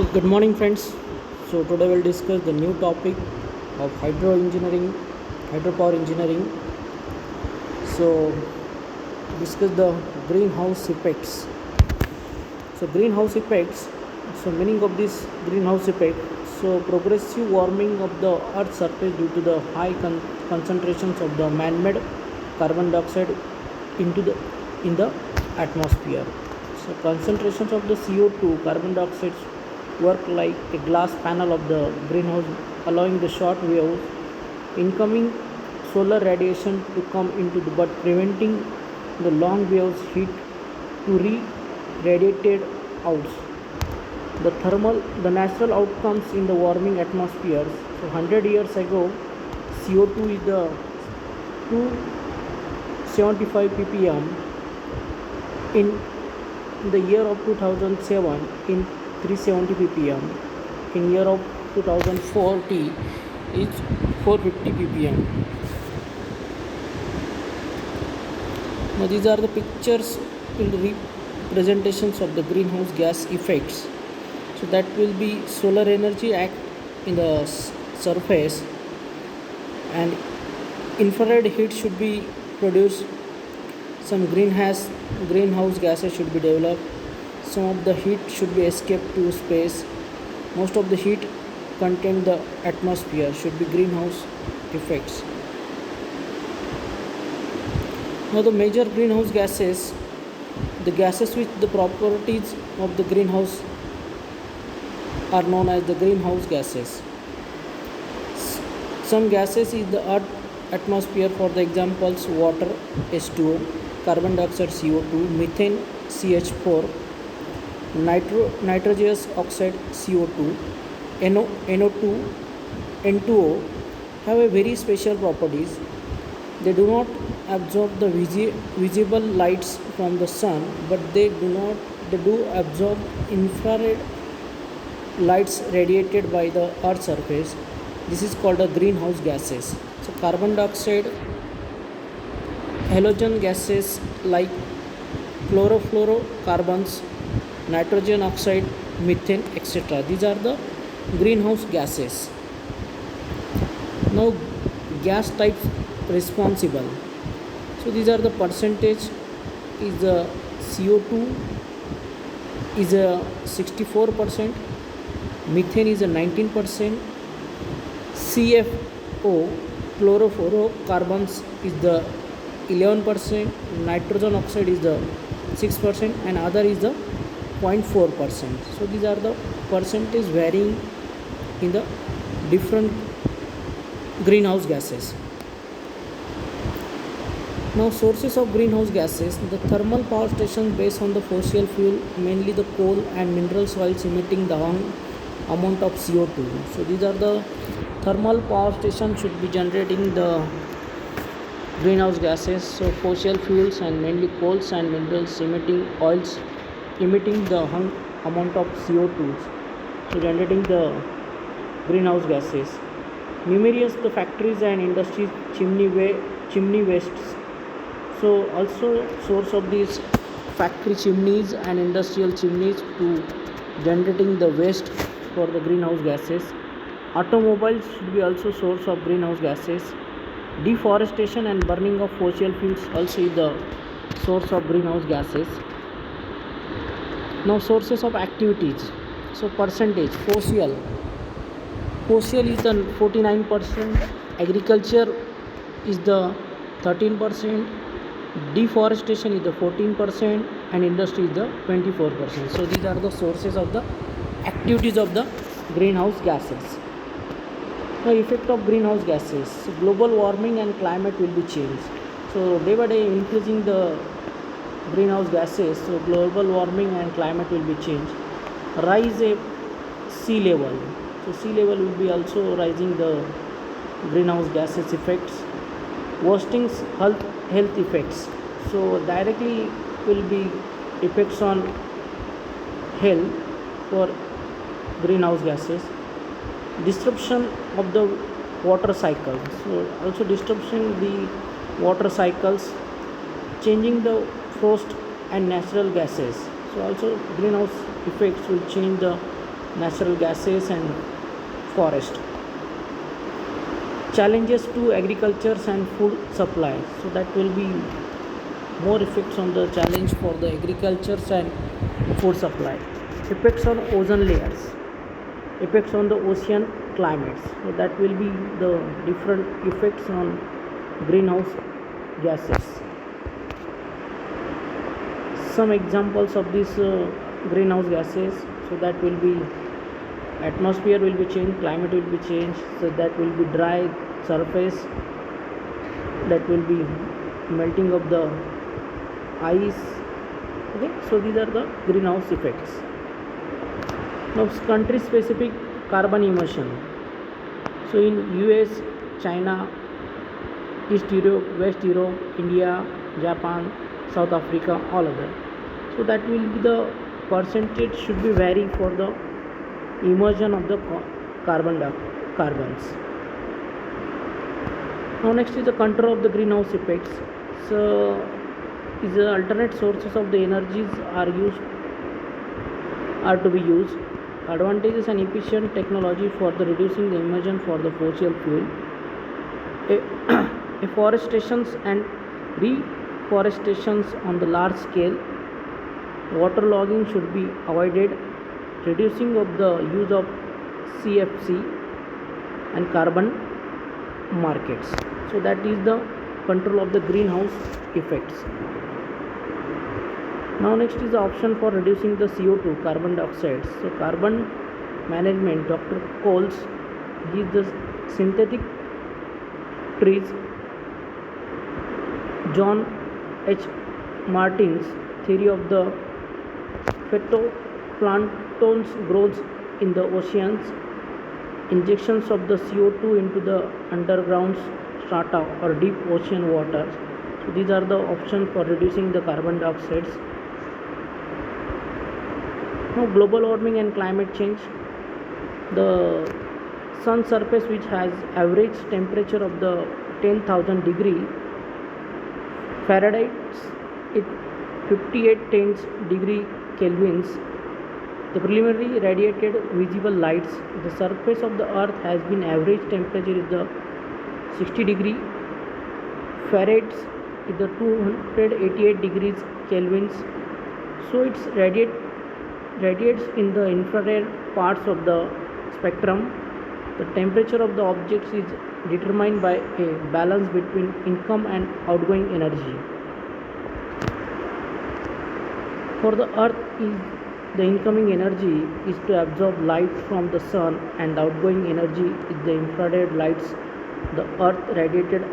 So good morning friends. So today we'll discuss the new topic of hydropower engineering. So to discuss the greenhouse effects. So greenhouse effects. So meaning of this greenhouse effect. So progressive warming of the earth's surface due to the high concentrations of the man-made carbon dioxide into the in the atmosphere. So concentrations of the CO2 carbon dioxide work like a glass panel of the greenhouse, allowing the short waves incoming solar radiation to come into the but preventing the long waves heat to re-radiated out. The natural outcomes in the warming atmospheres. So 100 years ago, CO2 is the 275 ppm. In the year of 2007, in 370 ppm. In year of 2040 is 450 ppm. Now these are the pictures in the representations of the greenhouse gas effects. So that will be solar energy act in the surface, and infrared heat should be produced. Some greenhouse gases should be developed. Some of the heat should be escaped to space. Most of the heat contained the atmosphere should be greenhouse effects. Now the major greenhouse gases, the gases with the properties of the greenhouse are known as the greenhouse gases. Some gases is the earth atmosphere, for the examples water H2O, carbon dioxide CO2, methane CH4, nitrogenous oxide CO2, NO2, N2O have a very special properties. They do not absorb the visible lights from the sun, but they do absorb infrared lights radiated by the earth's surface. This is called the greenhouse gases. So carbon dioxide, halogen gases like chlorofluorocarbons, nitrogen oxide, methane, etc. These are the greenhouse gases. Now gas types responsible. So these are the percentage. Is the CO2 is a 64%, methane is a 19%, CFO chlorofluorocarbons is the 11%, nitrogen oxide is the 6%, and other is the 0.4%. So these are the percentage varying in the different greenhouse gases. Now sources of greenhouse gases, the thermal power stations based on the fossil fuel, mainly the coal and mineral soils emitting the amount of CO2. So these are the thermal power stations should be generating the greenhouse gases. So fossil fuels and mainly coals and minerals emitting oils emitting the amount of CO2, so generating the greenhouse gases. Numerous the factories and industries chimney wastes. So also source of these factory chimneys and industrial chimneys to generating the waste for the greenhouse gases. Automobiles should be also source of greenhouse gases. Deforestation and burning of fossil fuels also is the source of greenhouse gases. Now sources of activities. So percentage, fossil is the 49%, agriculture is the 13%, deforestation is the 14%, and industry is the 24%. So these are the sources of the activities of the greenhouse gases. The effect of greenhouse gases. So global warming and climate will be changed. So day by day increasing the greenhouse gases, so global warming and climate will be changed. Rise a sea level. So sea level will be also rising the greenhouse gases effects. Worsening health effects. So directly will be effects on health for greenhouse gases. Disruption of the water cycle. So also disruption the water cycles, changing the frost and natural gases. So also greenhouse effects will change the natural gases and forest. Challenges to agriculture and food supply. So that will be more effects on the challenge for the agriculture and food supply. Effects on ozone layers, effects on the ocean climates. So that will be the different effects on greenhouse gases. Some examples of these greenhouse gases. So that will be atmosphere will be changed, climate will be changed, so that will be dry surface, that will be melting of the ice. Okay, so these are the greenhouse effects. Now country specific carbon emission. So in US, China, East Europe, West Europe, India, Japan, South Africa, all other. So that will be the percentage should be vary for the emission of the carbons. Now next is the control of the greenhouse effects. So is the alternate sources of the energies are to be used. Advantages and efficient technology for the reducing the emission for the fossil fuel. Afforestations and reforestations on the large scale. Waterlogging should be avoided. Reducing of the use of CFC and carbon markets. So that is the control of the greenhouse effects. Now next is the option for reducing the CO2, carbon dioxide. So carbon management, Dr. Coles gives the synthetic trees. John H. Martin's theory of the phytoplanktons grows in the oceans. Injections of the CO2 into the underground strata or deep ocean water. So these are the options for reducing the carbon dioxide. Now global warming and climate change. The sun surface, which has average temperature of the 10,000 degree Fahrenheit, it 58 degree Kelvins. The preliminary radiated visible lights. The surface of the earth has been average temperature is the 60 degree Fahrenheit is the 288 degrees Kelvins. So it's radiates in the infrared parts of the spectrum. The temperature of the objects is determined by a balance between incoming and outgoing energy. For the earth, the incoming energy is to absorb light from the sun, and the outgoing energy is the infrared lights the earth radiated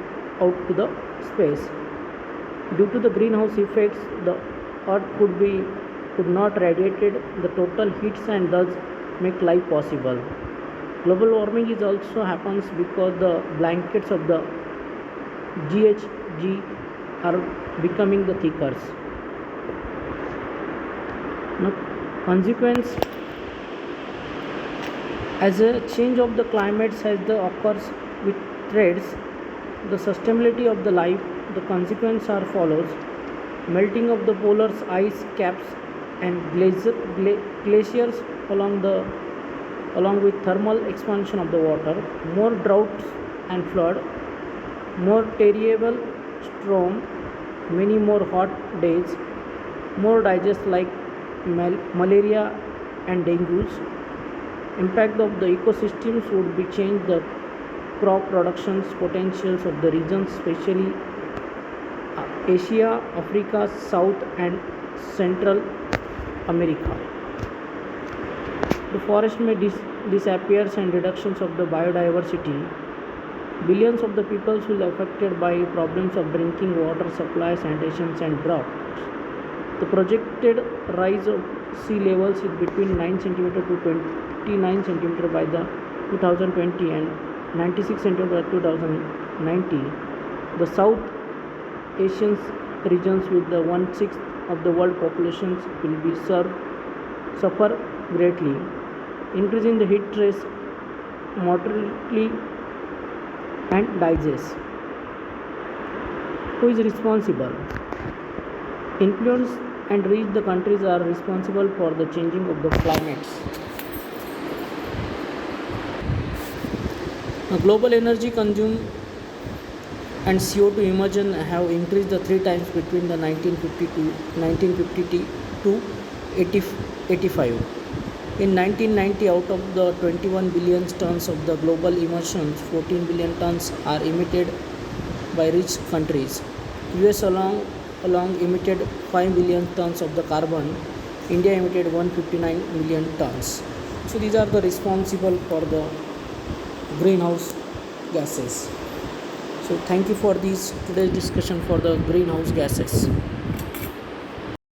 out to the space. Due to the greenhouse effects, the earth could not radiate the total heats and thus make life possible. Global warming is also happens because the blankets of the GHG are becoming the thicker. Now, consequence, as a change of the climates has the occurs with threats, the sustainability of the life, the consequences are follows: melting of the polar ice caps and glaciers along with thermal expansion of the water, more droughts and flood, more terrible storm, many more hot days, more diseases like malaria and dengue. Impact of the ecosystems would be change the crop productions potentials of the regions, especially Asia, Africa, South and Central America. The forest may disappear and reductions of the biodiversity. Billions of the peoples will be affected by problems of drinking water supply, sanitation and drought. The projected rise of sea levels is between 9 cm to 29 cm by the 2020 and 96 cm by 2090. The South Asian regions with the 1/6 of the world populations will be suffer greatly. Increase in the heat stress, mortality and disease. Who is responsible? Influence and reach the countries are responsible for the changing of the climates. Global energy consumed and CO2 emission have increased the three times between the 1950 to 85. In 1990, out of the 21 billion tons of the global emissions, 14 billion tons are emitted by rich countries. US along emitted 5 billion tons of the carbon. India emitted 159 million tons. So these are the responsible for the greenhouse gases. So thank you for this today's discussion for the greenhouse gases.